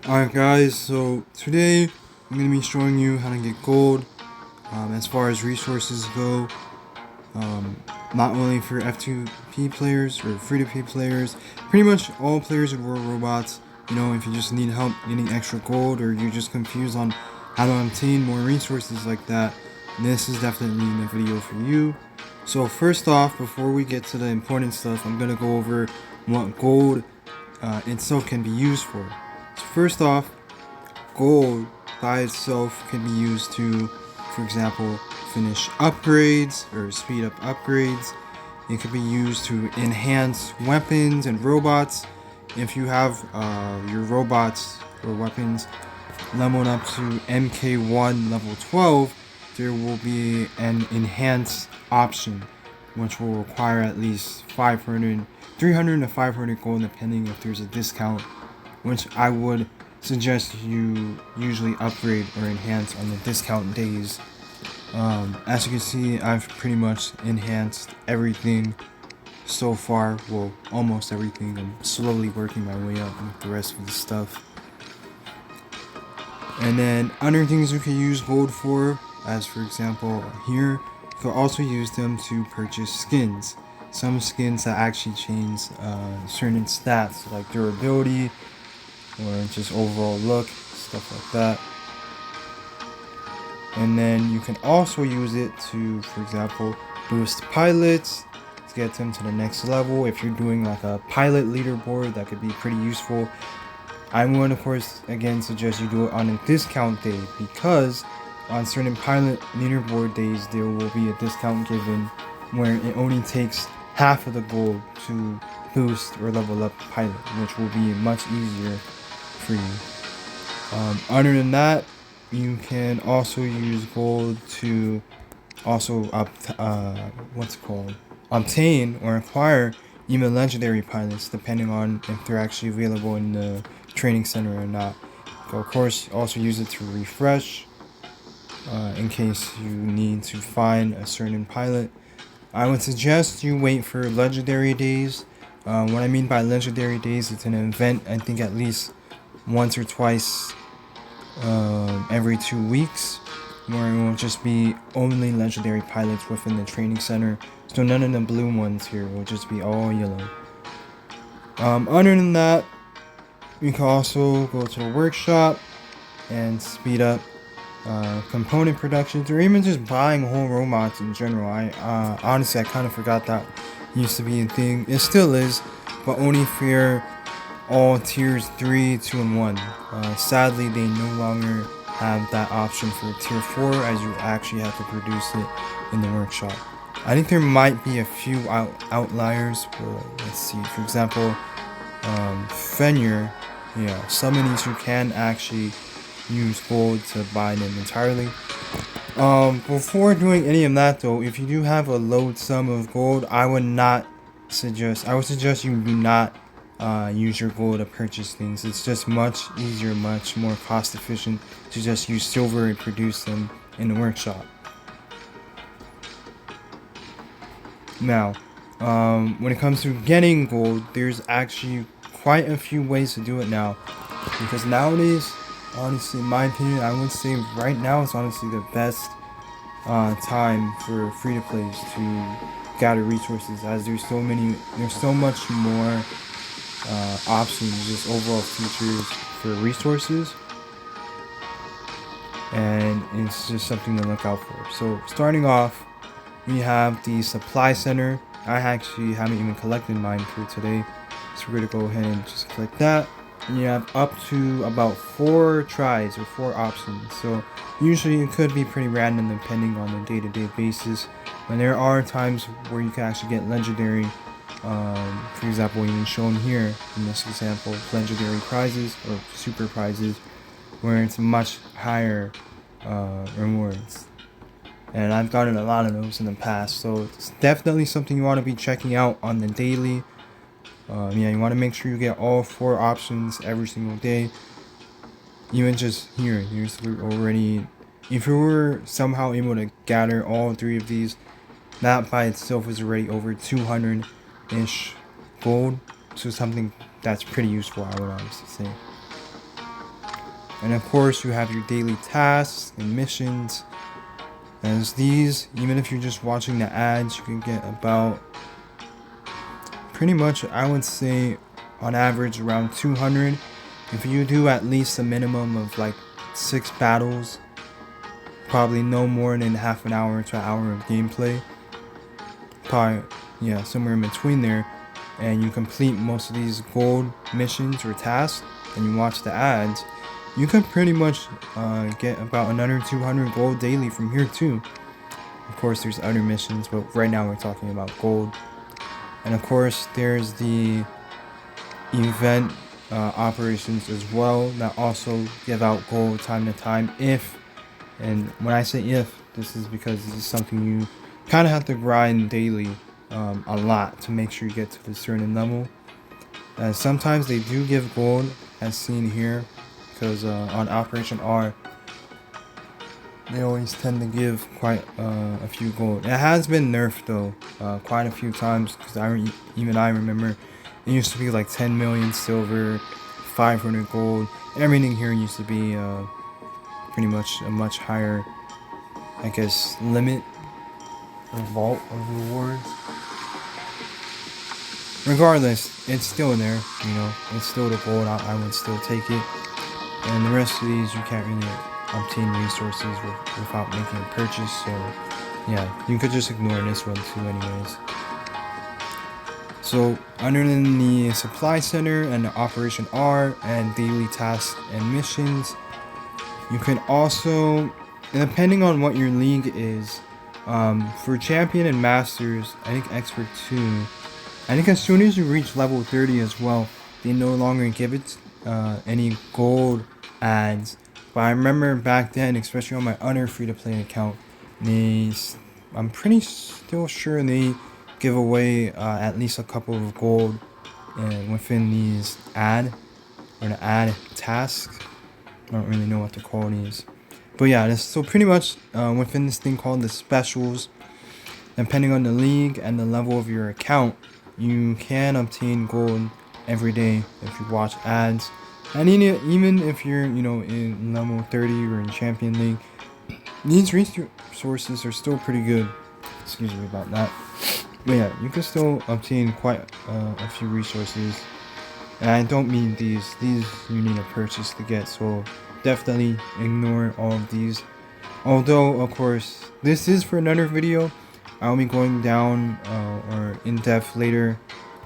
Alright guys, so today I'm going to be showing you how to get gold as far as resources go, not only for F2P players or free-to-play players, pretty much all players in World Robots. You know, if you just need help getting extra gold or you're just confused on how to obtain more resources like that, this is definitely the video for you. So first off, before we get to the important stuff, I'm going to go over what gold itself can be used for. So first off, gold by itself can be used to, for example, finish upgrades or speed up upgrades. It could be used to enhance weapons and robots. If you have your robots or weapons leveled up to MK1 level 12, there will be an enhanced option which will require at least 300 to 500 gold depending if there's a discount, which I would suggest you usually upgrade or enhance on the discount days. As you can see, I've pretty much enhanced everything so far. Well, almost everything. I'm slowly working my way up with the rest of the stuff. And then other things you can use gold for, as for example here, you can also use them to purchase skins. Some skins that actually change certain stats like durability or just overall look, stuff like that. And then you can also use it to, for example, boost pilots to get them to the next level. If you're doing like a pilot leaderboard, that could be pretty useful. I would, of course, again suggest you do it on a discount day, because on certain pilot leaderboard days there will be a discount given where it only takes half of the gold to boost or level up pilot, which will be much easier for you. Other than that, you can also use gold to also obtain or acquire even legendary pilots, depending on if they're actually available in the training center or not. So of course, also use it to refresh in case you need to find a certain pilot. I would suggest you wait for legendary days. What I mean by legendary days, it's an event I think at least once or twice every 2 weeks, where it will just be only legendary pilots within the training center. So none of the blue ones here, will just be all yellow. Other than that, you can also go to the workshop and speed up component productions, or even just buying whole robots in general. Honestly, I kind of forgot that used to be a thing. It still is, but only for all tiers 3, 2, and 1. Sadly, they no longer have that option for tier 4, as you actually have to produce it in the workshop. I think there might be a few outliers, but let's see. For example, Fenrir, some of these you can actually use gold to buy them entirely. Before doing any of that though, if you do have a low sum of gold, I would suggest you do not use your gold to purchase things. It's just much easier, much more cost efficient to just use silver and produce them in the workshop. Now, when it comes to getting gold, there's actually quite a few ways to do it now, because nowadays, honestly, in my opinion, I would say right now is honestly the best time for free-to-plays to gather resources, as there's so much more options, just overall features for resources, and it's just something to look out for. So starting off, we have the supply center. I actually haven't even collected mine for today, so we're gonna go ahead and just click that. You have up to about 4 tries or 4 options, so usually it could be pretty random depending on the day-to-day basis, but there are times where you can actually get legendary, for example, even shown here in this example, legendary prizes or super prizes, where it's much higher rewards, and I've gotten a lot of those in the past, so it's definitely something you want to be checking out on the daily. You want to make sure you get all 4 options every single day. Even just here's already, if you were somehow able to gather all 3 of these, that by itself is already over 200-ish gold. So something that's pretty useful, I would honestly say. And of course, you have your daily tasks and missions. As these, even if you're just watching the ads, you can get about pretty much, I would say, on average around 200. If you do at least a minimum of like 6 battles, probably no more than half an hour to an hour of gameplay. Probably, yeah, somewhere in between there. And you complete most of these gold missions or tasks, and you watch the ads, you can pretty much get about another 200 gold daily from here too. Of course, there's other missions, but right now we're talking about gold. And of course, there's the event operations as well that also give out gold time to time if, and when I say if, this is because this is something you kind of have to grind daily a lot to make sure you get to a certain level. Sometimes they do give gold, as seen here, because on Operation R, they always tend to give quite a few gold. It has been nerfed though, quite a few times, because even I remember it used to be like 10 million silver, 500 gold. Everything here used to be pretty much a much higher, I guess, limit or vault of rewards. Regardless, it's still there, you know, it's still the gold. I would still take it. And the rest of these, you can't really obtain resources without making a purchase, so yeah, you could just ignore this one too anyways. So other than the supply center and the Operation R and daily tasks and missions, you can also, depending on what your league is, for champion and masters, I think expert 2, I think as soon as you reach level 30 as well, they no longer give it any gold ads. But I remember back then, especially on my other free-to-play account, I'm pretty still sure they give away at least a couple of gold within these ad tasks. I don't really know what to call these, but yeah, so pretty much within this thing called the specials, depending on the league and the level of your account, you can obtain gold every day if you watch ads. And even if you're, you know, in level 30 or in champion league, these resources are still pretty good. Excuse me about that. But yeah, you can still obtain quite a few resources. And I don't mean these you need a purchase to get, so definitely ignore all of these. Although, of course, this is for another video. I'll be going down or in depth later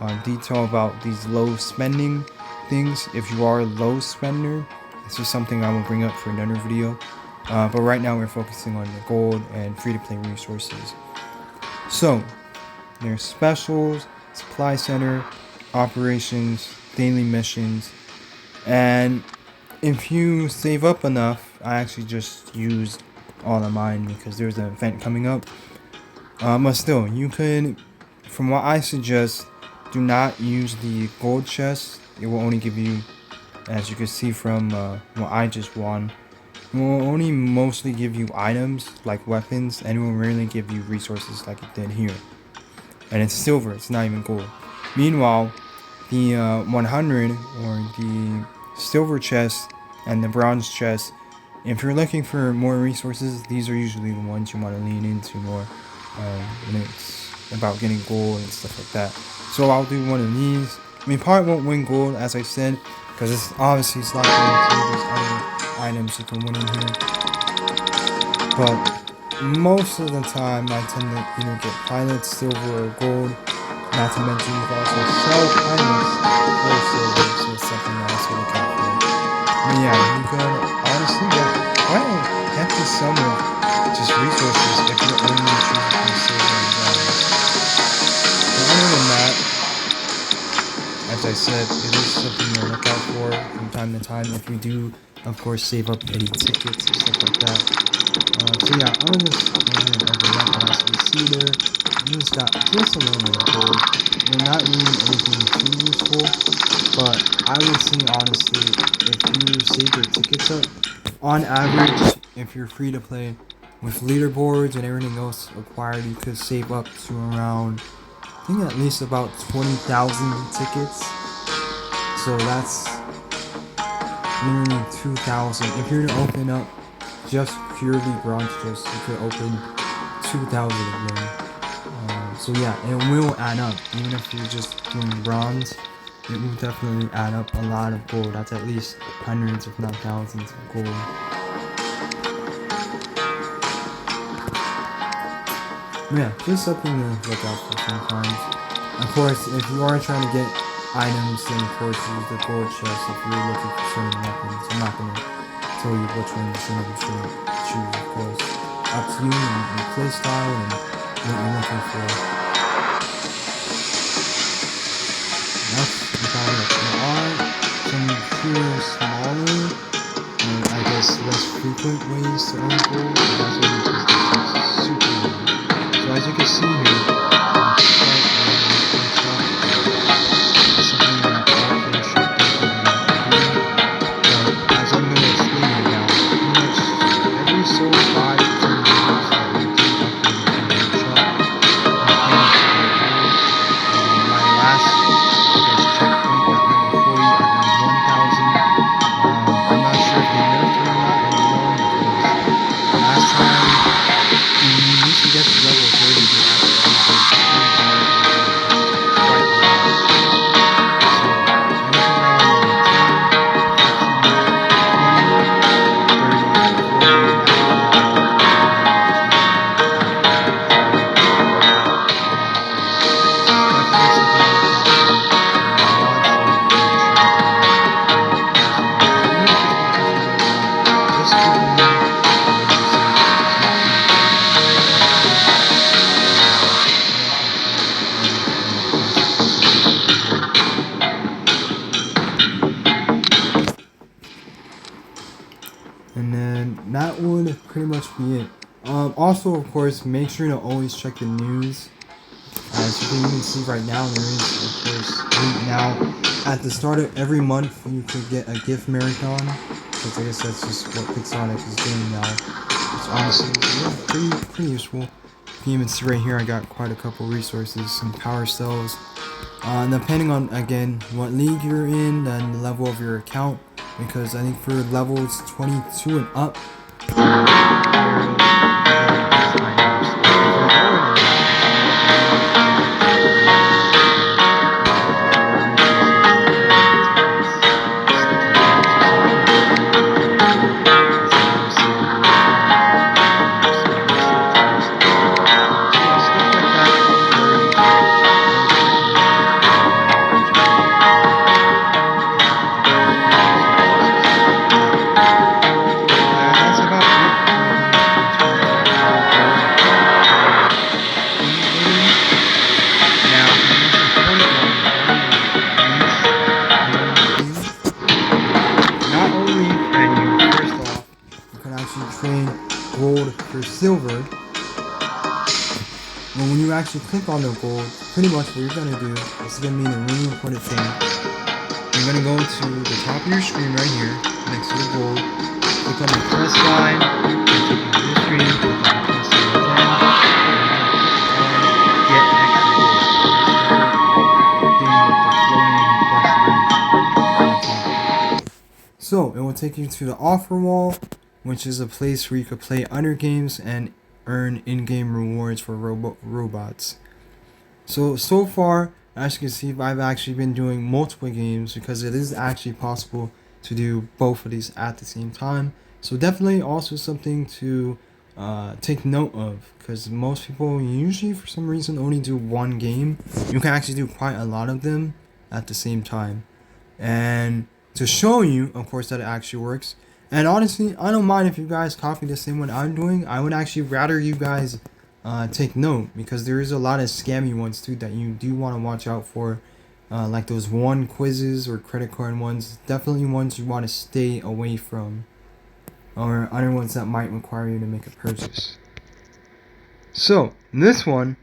on detail about these low spending things. If you are a low spender, this is something I will bring up for another video. But right now we're focusing on the gold and free-to-play resources. So there's specials, supply center, operations, daily missions, and if you save up enough, I actually just used all of mine because there's an event coming up. But still, you could, from what I suggest, do not use the gold chest. It will only give you, as you can see from what I just won, it will only mostly give you items like weapons, and it will rarely give you resources like it did here. And it's silver, it's not even gold. Meanwhile, the 100 or the silver chest and the bronze chest, if you're looking for more resources, these are usually the ones you want to lean into more when it's about getting gold and stuff like that. So I'll do one of these. I mean, probably won't win gold, as I said, because it's obviously not going to these other items you can win in here. But most of the time, I tend to either get pilots, silver, or gold. Not to mention, you can also sell pilots for silver, so it's something else to look out for. But yeah, you can honestly get quite a hefty sum of just resources if you're only choosing silver and gold. But other than that, as I said, it is something to look out for from time to time if you do, of course, save up any tickets and stuff like that. So yeah, I'll just go ahead and open up, and as you see there, you just got just a little bit of gold. They're not really anything too useful, but I would say honestly, if you save your tickets up, on average, if you're free to play with leaderboards and everything else acquired, you could save up to around, I think at least about 20,000 tickets. So that's literally 2,000. If you're to open up just purely bronze chests, you could open 2,000 of them. So yeah, it will add up. Even if you're just doing bronze, it will definitely add up a lot of gold. That's at least hundreds, if not thousands, of gold. Yeah, just something to look out for sometimes. Of course, if you are trying to get items, then of course use the gold chest if you're looking for certain weapons. I'm not gonna tell you which one you should choose, of course. Up to you and your play style and what you're looking for. That's about it. There are some fewer, smaller, and I guess less frequent ways to earn gold, but that's only because they take super long. So as you can see here, it's something that all players should definitely do. But as I'm going to explain right now, pretty much every so 5 to 10 years that you do upgrade your workshop, you can my last, I guess, checkpoint at level 40 at level 1000. I'm not sure if they nerfed it or not anymore because last time when you used to get to level 30, they actually gave you 2 bars of gold, which is quite a lot. So anything around level 10, 15, 20, 30, 40, and after that you get to level 30. And then that would pretty much be it. Also, of course, make sure to always check the news. As you can even see right now, there is, of course, right now, at the start of every month, you could get a gift marathon. Because I guess that's just what Pixonic is doing now. It's honestly, yeah, pretty useful. You can even see right here, I got quite a couple resources, some power cells. Depending on, again, what league you're in, and the level of your account. Because I think for levels 22 and up, train gold for silver. But when you actually click on the gold, pretty much what you're gonna do, this is gonna mean a really important thing. You're gonna go to the top of your screen right here, next to the gold, click on the plus sign, and take you to the screen, click on the plus sign again, and you're gonna click on get extra gold. So it will take you to the offer wall, which is a place where you could play other games and earn in-game rewards for robots. So far, as you can see, I've actually been doing multiple games because it is actually possible to do both of these at the same time. So definitely also something to take note of, because most people usually for some reason only do one game. You can actually do quite a lot of them at the same time. And to show you, of course, that it actually works. And honestly, I don't mind if you guys copy the same one I'm doing. I would actually rather you guys take note, because there is a lot of scammy ones too that you do want to watch out for. Like those one quizzes or credit card ones. Definitely ones you want to stay away from. Or other ones that might require you to make a purchase. So, this one,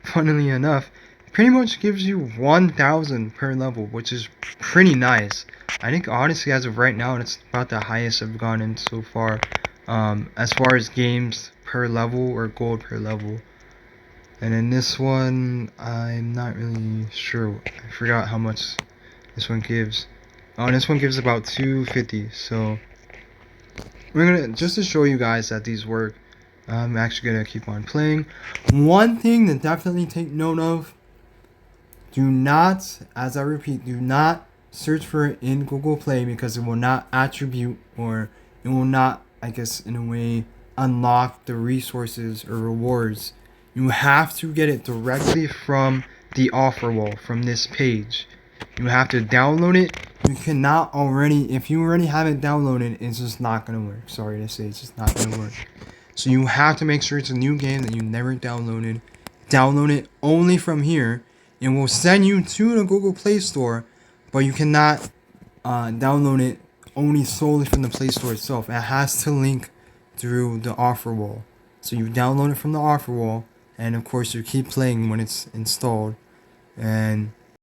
funnily enough, pretty much gives you 1,000 per level, which is pretty nice. I think honestly as of right now, it's about the highest I've gotten so far, as far as games per level or gold per level. And in this one, I'm not really sure. I forgot how much this one gives. This one gives about 250. So we're gonna, just to show you guys that these work, I'm actually gonna keep on playing. One thing to definitely take note of: do not, as I repeat, do not search for it in Google Play, because it will not attribute, or it will not, I guess, in a way, unlock the resources or rewards. You have to get it directly from the offer wall, from this page. You have to download it. You cannot already, if you already have it downloaded, it's just not gonna work. Sorry to say, it's just not gonna work. So you have to make sure it's a new game that you never downloaded. Download it only from here. It will send you to the Google Play Store, but you cannot download it only solely from the Play Store itself. It has to link through the offer wall. So you download it from the offer wall, and of course you keep playing when it's installed. And